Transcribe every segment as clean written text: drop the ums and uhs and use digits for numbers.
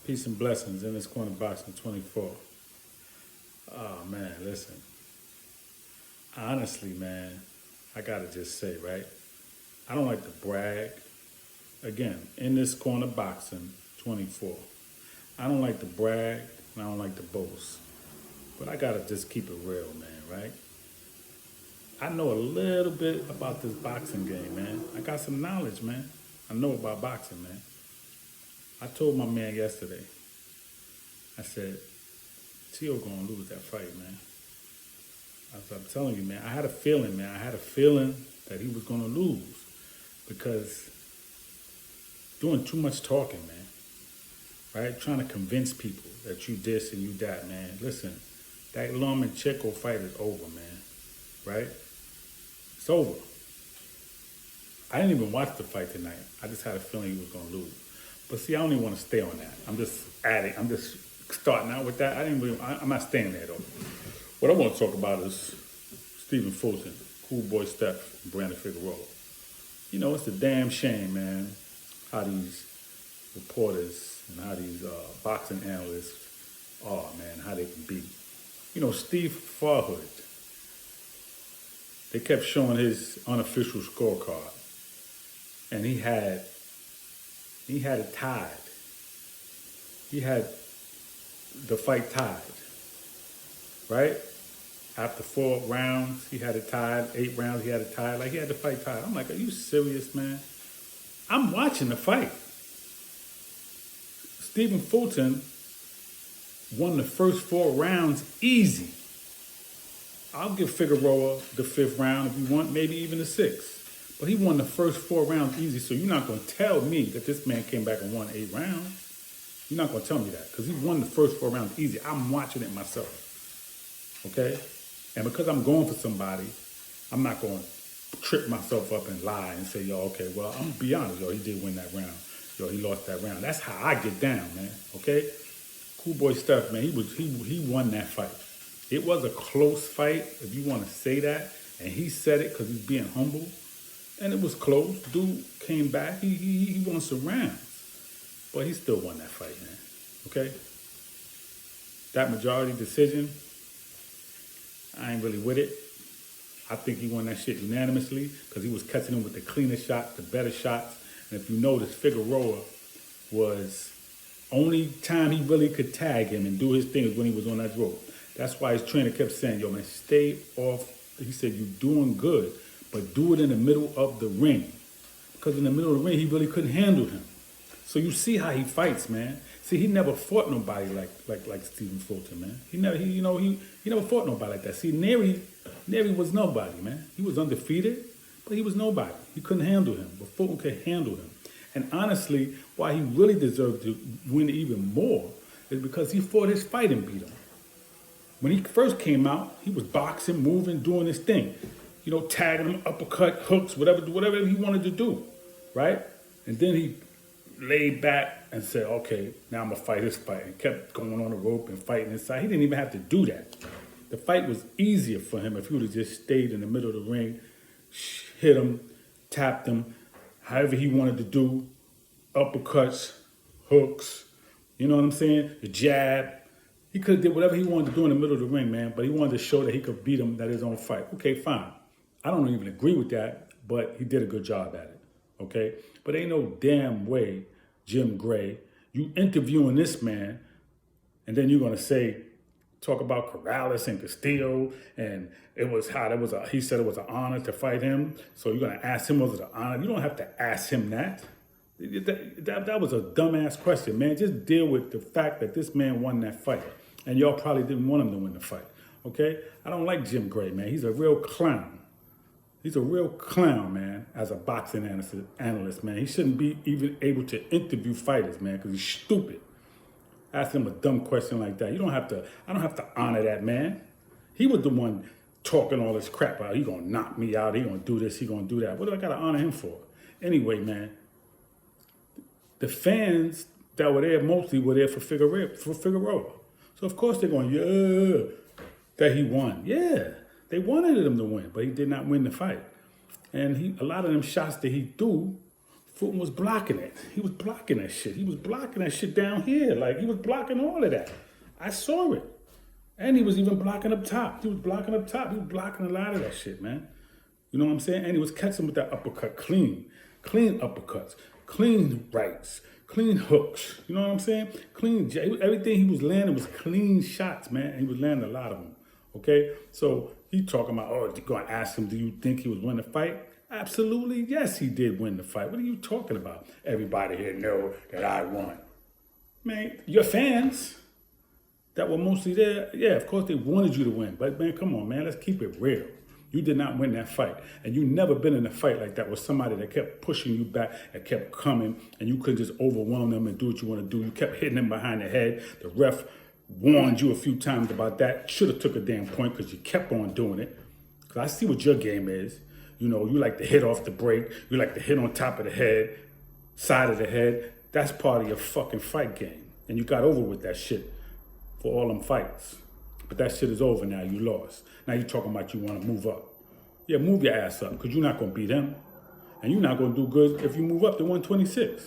Peace and blessings in this corner boxing 24. Oh man, listen. Honestly, man, I gotta just say, right? I don't like to brag. Again, in this corner boxing 24. I don't like to brag and I don't like to boast. But I gotta just keep it real, man, right? I know a little bit about this boxing game, man. I got some knowledge, man. I know about boxing, man. I told my man yesterday, I said, Tio gonna lose that fight, man. I'm telling you, man, I had a feeling, man. I had a feeling that he was gonna lose because doing too much talking, man. Right? Trying to convince people that you this and you that, man. Listen, that Lomachenko fight is over, man. Right? It's over. I didn't even watch the fight tonight. I just had a feeling he was gonna lose. But see, I don't even want to stay on that. I'm just adding. I'm just starting out with that. I'm not staying there though. What I want to talk about is Stephen Fulton, Cool Boy Steph, and Brandon Figueroa. You know, it's a damn shame, man, how these reporters and how these boxing analysts are, man, how they can be. You know, Steve Farhood, they kept showing his unofficial scorecard, and he had it tied. He had the fight tied, right? After 4 rounds, he had it tied. 8 rounds, he had it tied. Like, he had the fight tied. I'm like, are you serious, man? I'm watching the fight. Stephen Fulton won the first 4 rounds easy. I'll give Figueroa the 5th round if you want, maybe even the 6th. But he won the first 4 rounds easy, so you're not going to tell me that this man came back and won 8 rounds. You're not going to tell me that because he won the first 4 rounds easy. I'm watching it myself, okay? And because I'm going for somebody, I'm not going to trip myself up and lie and say, yo, okay, well, I'm going to be honest, yo, he did win that round. Yo, he lost that round. That's how I get down, man, okay? Cool Boy Steph, man, he won that fight. It was a close fight, if you want to say that, and he said it because he's being humble. And it was close. Dude came back. He won some rounds. But he still won that fight, man. Okay? That majority decision, I ain't really with it. I think he won that shit unanimously because he was catching him with the cleaner shots, the better shots. And if you notice, Figueroa was only time he really could tag him and do his thing is when he was on that rope. That's why his trainer kept saying, yo, man, stay off. He said, you're doing good, but do it in the middle of the ring. Because in the middle of the ring, he really couldn't handle him. So you see how he fights, man. See, he never fought nobody like Stephen Fulton, man. He never fought nobody like that. See, Neri was nobody, man. He was undefeated, but he was nobody. He couldn't handle him, but Fulton could handle him. And honestly, why he really deserved to win even more is because he fought his fight and beat him. When he first came out, he was boxing, moving, doing his thing. You know, tagging him, uppercut, hooks, whatever he wanted to do, right? And then he laid back and said, okay, now I'm going to fight this fight. And kept going on the rope and fighting inside. He didn't even have to do that. The fight was easier for him if he would have just stayed in the middle of the ring, hit him, tapped him, however he wanted to do, uppercuts, hooks, you know what I'm saying? The jab. He could have did whatever he wanted to do in the middle of the ring, man, but he wanted to show that he could beat him at his own fight. Okay, fine. I don't even agree with that, but he did a good job at it, okay? But ain't no damn way, Jim Gray, you interviewing this man, and then you're going to talk about Corrales and Castillo, and he said it was an honor to fight him, so you're going to ask him, was it an honor? You don't have to ask him that. That was a dumbass question, man. Just deal with the fact that this man won that fight. And y'all probably didn't want him to win the fight, okay? I don't like Jim Gray, man. He's a real clown. He's a real clown, man, as a boxing analyst, man. He shouldn't be even able to interview fighters, man, because he's stupid. Ask him a dumb question like that. I don't have to honor that, man. He was the one talking all this crap about, he gonna knock me out, he gonna do this, he gonna do that. What do I gotta honor him for? Anyway, man, the fans that were there mostly were there for Figueroa. So of course they're going, yeah, that he won. Yeah, they wanted him to win, but he did not win the fight. And a lot of them shots that he threw, Fulton was blocking it. He was blocking that shit. He was blocking that shit down here. Like, he was blocking all of that. I saw it. And he was even blocking up top. He was blocking up top. He was blocking a lot of that shit, man. You know what I'm saying? And he was catching with that uppercut clean. Clean uppercuts. Clean rights. Clean hooks. You know what I'm saying? Clean. Everything he was landing was clean shots, man. And he was landing a lot of them. Okay? So he talking about, oh, you're going to ask him, do you think he was winning the fight? Absolutely, yes, he did win the fight. What are you talking about? Everybody here know that I won. Man, your fans that were mostly there, yeah, of course they wanted you to win. But man, come on, man, let's keep it real. You did not win that fight. And you never been in a fight like that with somebody that kept pushing you back and kept coming and you couldn't just overwhelm them and do what you want to do. You kept hitting them behind the head. The ref warned you a few times about that. Should have took a damn point because you kept on doing it. Because I see what your game is. You know, you like to hit off the break. You like to hit on top of the head, side of the head. That's part of your fucking fight game. And you got over with that shit for all them fights. But that shit is over now. You lost. Now you're talking about you want to move up. Yeah, move your ass up because you're not going to beat him. And you're not going to do good if you move up to 126.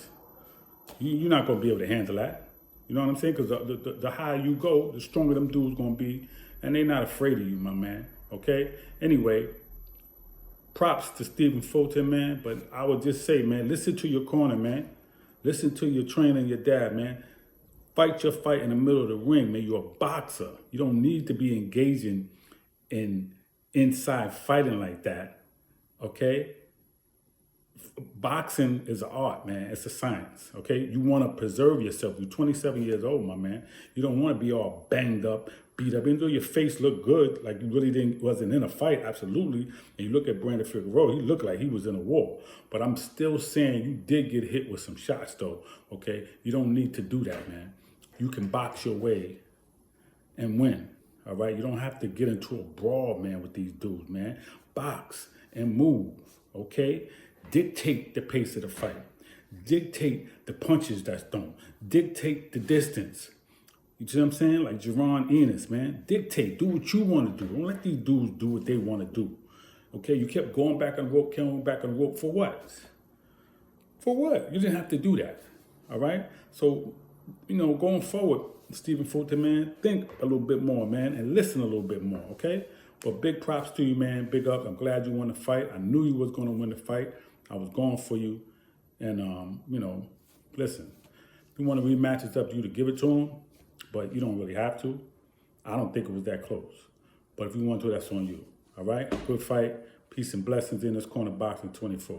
You're not going to be able to handle that. You know what I'm saying? Because the higher you go, the stronger them dudes going to be. And they're not afraid of you, my man. Okay? Anyway, props to Stephen Fulton, man. But I would just say, man, listen to your corner, man. Listen to your trainer and your dad, man. Fight your fight in the middle of the ring, man. You're a boxer. You don't need to be engaging in inside fighting like that, okay? Boxing is an art, man. It's a science, okay? You want to preserve yourself. You're 27 years old, my man. You don't want to be all banged up, beat up. Even though your face looked good, like you really wasn't in a fight, absolutely. And you look at Brandon Figueroa, he looked like he was in a war. But I'm still saying you did get hit with some shots, though, okay? You don't need to do that, man. You can box your way and win, all right? You don't have to get into a brawl, man, with these dudes, man. Box and move, okay? Dictate the pace of the fight. Dictate the punches that's thrown. Dictate the distance. You see what I'm saying? Like Jerron Enos, man. Dictate. Do what you want to do. Don't let these dudes do what they want to do. Okay? You kept going back on the rope, going back on the rope. For what? For what? You didn't have to do that. All right? So, you know, going forward, Stephen Fulton, man, think a little bit more, man, and listen a little bit more, okay? But big props to you, man. Big up. I'm glad you won the fight. I knew you was going to win the fight. I was going for you. And, you know, listen, if you want to rematch, it's up to you to give it to him, but you don't really have to. I don't think it was that close. But if you want to, that's on you. All right? Good fight. Peace and blessings in this corner boxing 24.